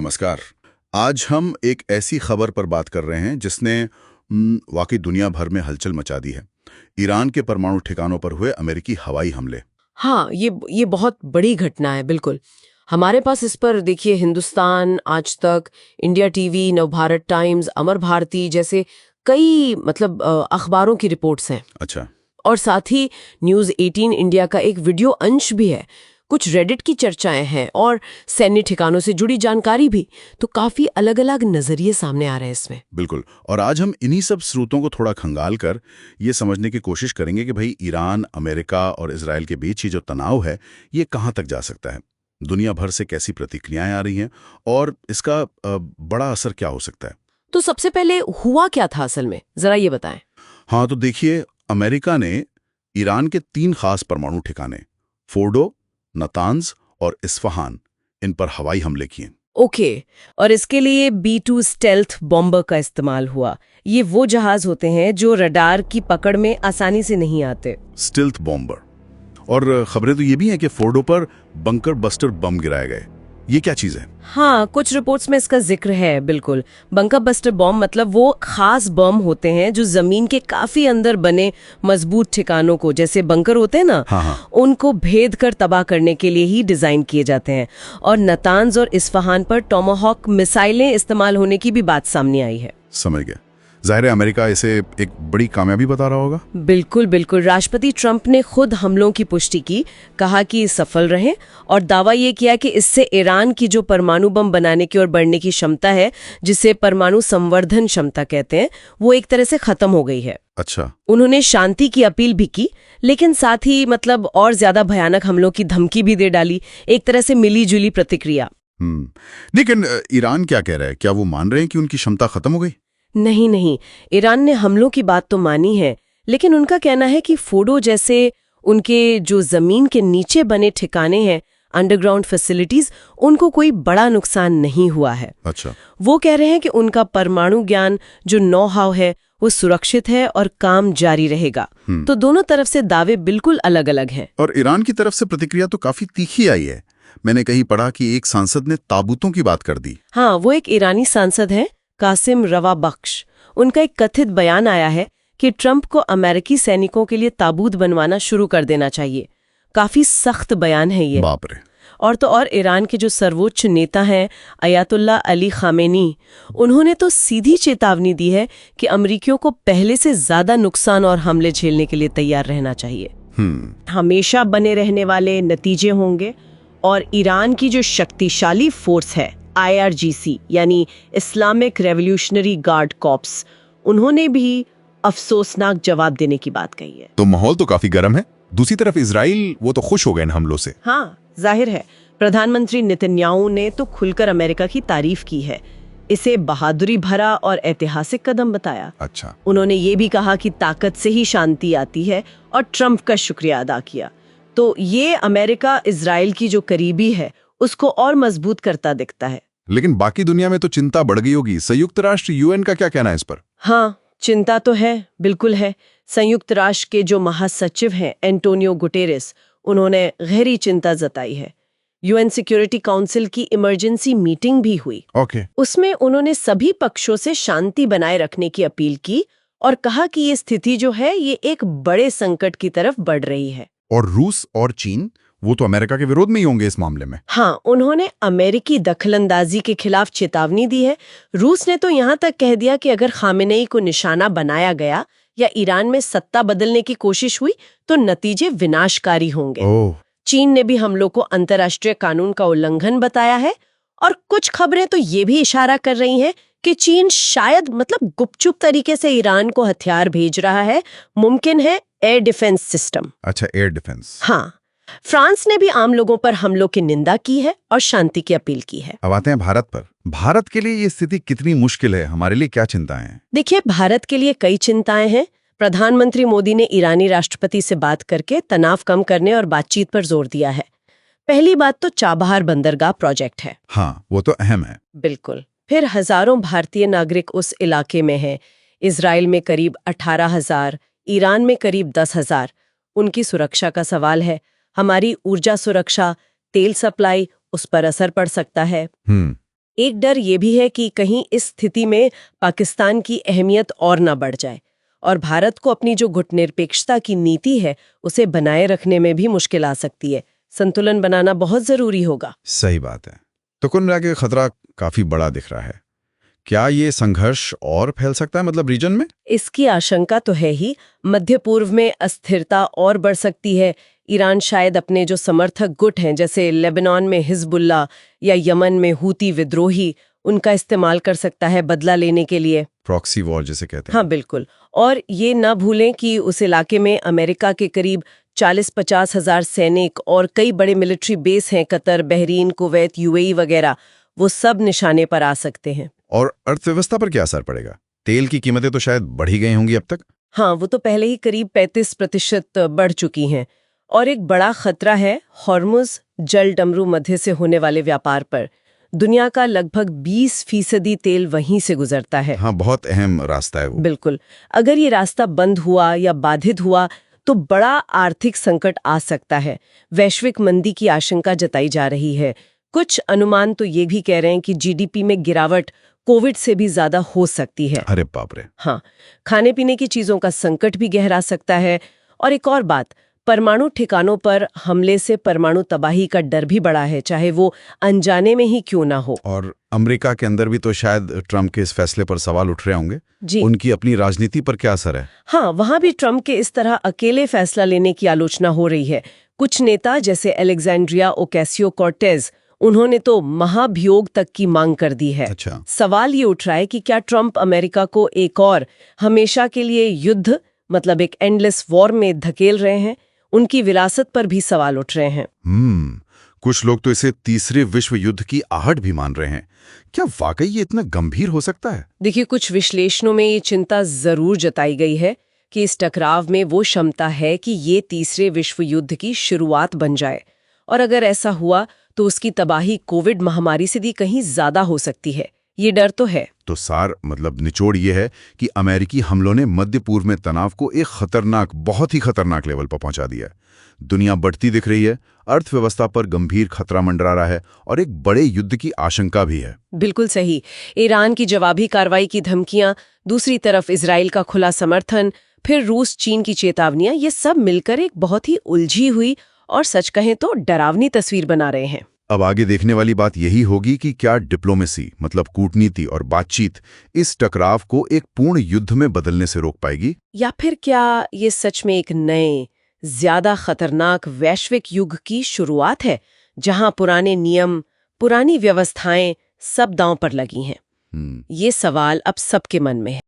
नमस्कार। आज हम एक ऐसी खबर पर बात कर रहे हैं जिसने वाकई दुनिया भर में हलचल मचा दी है। ईरान के परमाणु ठिकानों पर हुए अमेरिकी हवाई हमले। हाँ, ये बहुत बड़ी घटना है। बिल्कुल, हमारे पास इस पर देखिए हिंदुस्तान, आज तक, इंडिया टीवी, नवभारत टाइम्स, अमर भारती जैसे कई अखबारों की रिपोर्ट्स हैं। अच्छा। और साथ ही न्यूज़ 18 इंडिया का एक वीडियो अंश भी है। कुछ रेडिट की चर्चाएं हैं और सैन्य ठिकानों से जुड़ी जानकारी भी। तो काफी अलग अलग नजरिए सामने आ रहे हैं इसमें। बिल्कुल। और आज हम इन्हीं सब स्रोतों को थोड़ा खंगाल कर ये समझने की कोशिश करेंगे कि भाई ईरान, अमेरिका और इजराइल के बीच ये जो तनाव है ये कहाँ तक जा सकता है, दुनिया भर से कैसी प्रतिक्रियाएं आ रही हैं और इसका बड़ा असर क्या हो सकता है। तो सबसे पहले हुआ क्या था असल में, जरा ये बताएं। हाँ, तो देखिए, अमेरिका ने ईरान के 3 खास परमाणु ठिकाने फोर्डो, नतांज और इस्फहान, इन पर हवाई हमले किए। ओके, और इसके लिए B-2 स्टेल्थ बॉम्बर का इस्तेमाल हुआ। ये वो जहाज होते हैं जो रडार की पकड़ में आसानी से नहीं आते। Stealth bomber. और खबरें तो ये भी हैं कि फोर्डो पर बंकर बस्टर बम गिराए गए। ये क्या चीज है? हाँ, कुछ रिपोर्ट्स में इसका जिक्र है। बिल्कुल, बंकर बस्टर बॉम्ब मतलब वो खास बम होते हैं जो जमीन के काफी अंदर बने मजबूत ठिकानों को, जैसे बंकर होते हैं ना, हाँ। उनको भेद कर तबाह करने के लिए ही डिजाइन किए जाते हैं। और नतांज और इस्फहान पर टोमाहॉक मिसाइलें इस्तेमाल होने की भी बात सामने आई है। समझ गया। जाहिर है अमेरिका इसे एक बड़ी कामयाबी बता रहा होगा। बिल्कुल बिल्कुल, राष्ट्रपति ट्रंप ने खुद हमलों की पुष्टि की, कहा कि सफल रहे और दावा ये किया कि इससे ईरान की जो परमाणु बम बनाने की ओर बढ़ने की क्षमता है, जिसे परमाणु संवर्धन क्षमता कहते हैं, वो एक तरह से खत्म हो गई है। अच्छा। उन्होंने शांति की अपील भी की, लेकिन साथ ही और ज्यादा भयानक हमलों की धमकी भी दे डाली। एक तरह से मिली जुली प्रतिक्रिया। लेकिन ईरान क्या कह रहा है? क्या वो मान रहे हैं कि उनकी क्षमता खत्म हो गई? नहीं, ईरान ने हमलों की बात तो मानी है, लेकिन उनका कहना है कि फोर्डो जैसे उनके जो जमीन के नीचे बने ठिकाने हैं, अंडरग्राउंड फैसिलिटीज, उनको कोई बड़ा नुकसान नहीं हुआ है। अच्छा। वो कह रहे हैं कि उनका परमाणु ज्ञान, जो नो हाउ है, वो सुरक्षित है और काम जारी रहेगा। तो दोनों तरफ से दावे बिल्कुल अलग अलग हैं। और ईरान की तरफ से प्रतिक्रिया तो काफी तीखी आई है। मैंने कहीं पढ़ा कि एक सांसद ने ताबूतों की बात कर दी। हाँ, वो एक ईरानी सांसद है, कासिम रवा बख्श। उनका एक कथित बयान आया है कि ट्रंप को अमेरिकी सैनिकों के लिए ताबूत बनवाना शुरू कर देना चाहिए। काफी सख्त बयान है ये। बाप रे। और तो और ईरान के जो सर्वोच्च नेता हैं, अयातुल्ला अली खामेनी, उन्होंने तो सीधी चेतावनी दी है कि अमेरिकियों को पहले से ज्यादा नुकसान और हमले झेलने के लिए तैयार रहना चाहिए। हमेशा बने रहने वाले नतीजे होंगे। और ईरान की जो शक्तिशाली फोर्स है, IRGC यानी इस्लामिक रेवोल्यूशनरी गार्ड कॉर्प्स, उन्होंने भी अफसोसनाक जवाब देने की बात कही है। तो माहौल तो काफी गर्म है। दूसरी तरफ इजराइल, वो तो खुश हो गए इन हमलों से। हाँ, जाहिर है। प्रधानमंत्री नेतन्याहू ने तो खुलकर अमेरिका की तारीफ की है, इसे बहादुरी भरा और ऐतिहासिक कदम बताया। अच्छा। उन्होंने ये भी कहा कि ताकत से ही शांति आती है और ट्रंप का शुक्रिया अदा किया। तो ये अमेरिका इजराइल की जो करीबी है उसको और मजबूत करता दिखता है। लेकिन बाकी दुनिया में तो चिंता बढ़ गई होगी। संयुक्त राष्ट्र UN का क्या कहना है इस पर? हाँ, चिंता तो है, बिल्कुल है। संयुक्त राष्ट्र के जो महासचिव हैं, एंटोनियो गुटेरेस, उन्होंने गहरी चिंता जताई है। UN सिक्योरिटी काउंसिल की इमरजेंसी मीटिंग भी हुई। ओके। उसमें उन्होंने सभी पक्षों से शांति बनाए रखने की अपील की और कहा कि ये स्थिति जो है ये एक बड़े संकट की तरफ बढ़ रही है। और रूस और चीन, वो तो अमेरिका के विरोध में ही होंगे इस मामले में। हाँ, उन्होंने अमेरिकी दखलंदाजी के खिलाफ चेतावनी दी है। रूस ने तो यहाँ तक कह दिया कि अगर खामेनेई को निशाना बनाया गया या ईरान में सत्ता बदलने की कोशिश हुई तो नतीजे विनाशकारी होंगे। चीन ने भी हमलों को अंतर्राष्ट्रीय कानून का उल्लंघन बताया है। और कुछ खबरें तो ये भी इशारा कर रही हैं कि चीन शायद गुपचुप तरीके से ईरान को हथियार भेज रहा है। मुमकिन है एयर डिफेंस सिस्टम। अच्छा, एयर डिफेंस। हाँ, फ्रांस ने भी आम लोगों पर हमलों की निंदा की है और शांति की अपील की है। अब आते हैं भारत पर। भारत के लिए ये स्थिति कितनी मुश्किल है? हमारे लिए क्या चिंताएं हैं? देखिए, भारत के लिए कई चिंताएं हैं। प्रधानमंत्री मोदी ने ईरानी राष्ट्रपति से बात करके तनाव कम करने और बातचीत पर जोर दिया है। पहली बात तो चाबहार बंदरगाह प्रोजेक्ट है। हाँ, वो तो अहम है। बिल्कुल। फिर हजारों भारतीय नागरिक उस इलाके में हैं। इजराइल में करीब 18,000, ईरान में करीब 10,000। उनकी सुरक्षा का सवाल है। हमारी ऊर्जा सुरक्षा, तेल सप्लाई, उस पर असर पड़ सकता है। एक डर ये भी है कि कहीं इस स्थिति में पाकिस्तान की अहमियत और ना बढ़ जाए और भारत को अपनी जो गुटनिरपेक्षता की नीति है उसे बनाए रखने में भी मुश्किल आ सकती है। संतुलन बनाना बहुत जरूरी होगा। सही बात है। तो कुल मिला के खतरा काफी बड़ा दिख रहा है। क्या ये संघर्ष और फैल सकता है, मतलब रीजन में? इसकी आशंका तो है ही। मध्य पूर्व में अस्थिरता और बढ़ सकती है। ईरान शायद अपने जो समर्थक गुट हैं जैसे लेबनान में हिजबुल्ला या यमन में हूती विद्रोही, उनका इस्तेमाल कर सकता है बदला लेने के लिए। प्रॉक्सी वॉर जिसे कहते हैं। हाँ बिल्कुल। और ये न भूलें कि उस इलाके में अमेरिका के करीब 40-50 हजार सैनिक और कई बड़े मिलिट्री बेस हैं, कतर, बहरीन, कुवैत, यूएई वगैरह, वो सब निशाने पर आ सकते हैं। और अर्थव्यवस्था पर क्या असर पड़ेगा? तेल की कीमतें तो शायद बढ़ी गई होंगी अब तक। हाँ, वो तो पहले ही करीब 35% बढ़ चुकी हैं। और एक बड़ा खतरा है हॉर्मुज जल डमरू मध्य से होने वाले व्यापार पर। दुनिया का लगभग 20% तेल वहीं से गुजरता है। हाँ, बहुत अहम रास्ता है वो। बिल्कुल। अगर ये रास्ता बंद हुआ या बाधित हुआ तो बड़ा आर्थिक संकट आ सकता है। वैश्विक मंदी की आशंका जताई जा रही है। कुछ अनुमान तो ये भी कह रहे हैं कि जीडीपी में गिरावट कोविड से भी ज्यादा हो सकती है। अरे बाप रे। हाँ, खाने पीने की चीजों का संकट भी गहरा सकता है। और एक और बात, परमाणु ठिकानों पर हमले से परमाणु तबाही का डर भी बड़ा है, चाहे वो अनजाने में ही क्यों ना हो। और अमेरिका के अंदर भी तो शायद ट्रम्प के इस फैसले पर सवाल उठ रहे होंगे। जी। उनकी अपनी राजनीति पर क्या असर है? हाँ, वहां भी ट्रम्प के इस तरह अकेले फैसला लेने की आलोचना हो रही है। कुछ नेता जैसे अलेक्जेंड्रिया ओकेसियो कॉर्टेज, उन्होंने तो महाभियोग तक की मांग कर दी है। अच्छा। सवाल ये उठ रहा है कि क्या ट्रम्प अमेरिका को एक और हमेशा के लिए युद्ध, मतलब एक एंडलेस वॉर में धकेल रहे हैं? उनकी विरासत पर भी सवाल उठ रहे हैं। कुछ लोग तो इसे तीसरे विश्व युद्ध की आहट भी मान रहे हैं। क्या वाकई ये इतना गंभीर हो सकता है? देखिए, कुछ विश्लेषणों में ये चिंता जरूर जताई गई है कि इस टकराव में वो क्षमता है कि ये तीसरे विश्व युद्ध की शुरुआत बन जाए। और अगर ऐसा हुआ तो उसकी तबाही कोविड महामारी से भी कहीं ज्यादा हो सकती है। ये डर तो है। तो सार मतलब निचोड़ ये है कि अमेरिकी हमलों ने मध्य पूर्व में तनाव को एक खतरनाक, बहुत ही खतरनाक लेवल पर पहुंचा दिया है। दुनिया बढ़ती दिख रही है, अर्थव्यवस्था पर गंभीर खतरा मंडरा रहा है और एक बड़े युद्ध की आशंका भी है। बिल्कुल सही। ईरान की जवाबी कार्रवाई की धमकियां, दूसरी तरफ इजराइल का खुला समर्थन, फिर रूस चीन की चेतावनियां, ये सब मिलकर एक बहुत ही उलझी हुई और सच कहें तो डरावनी तस्वीर बना रहे हैं। अब आगे देखने वाली बात यही होगी कि क्या डिप्लोमेसी, मतलब कूटनीति और बातचीत, इस टकराव को एक पूर्ण युद्ध में बदलने से रोक पाएगी, या फिर क्या ये सच में एक नए, ज्यादा खतरनाक वैश्विक युग की शुरुआत है, जहां पुराने नियम, पुरानी व्यवस्थाएं सब दांव पर लगी हैं। ये सवाल अब सबके मन में है।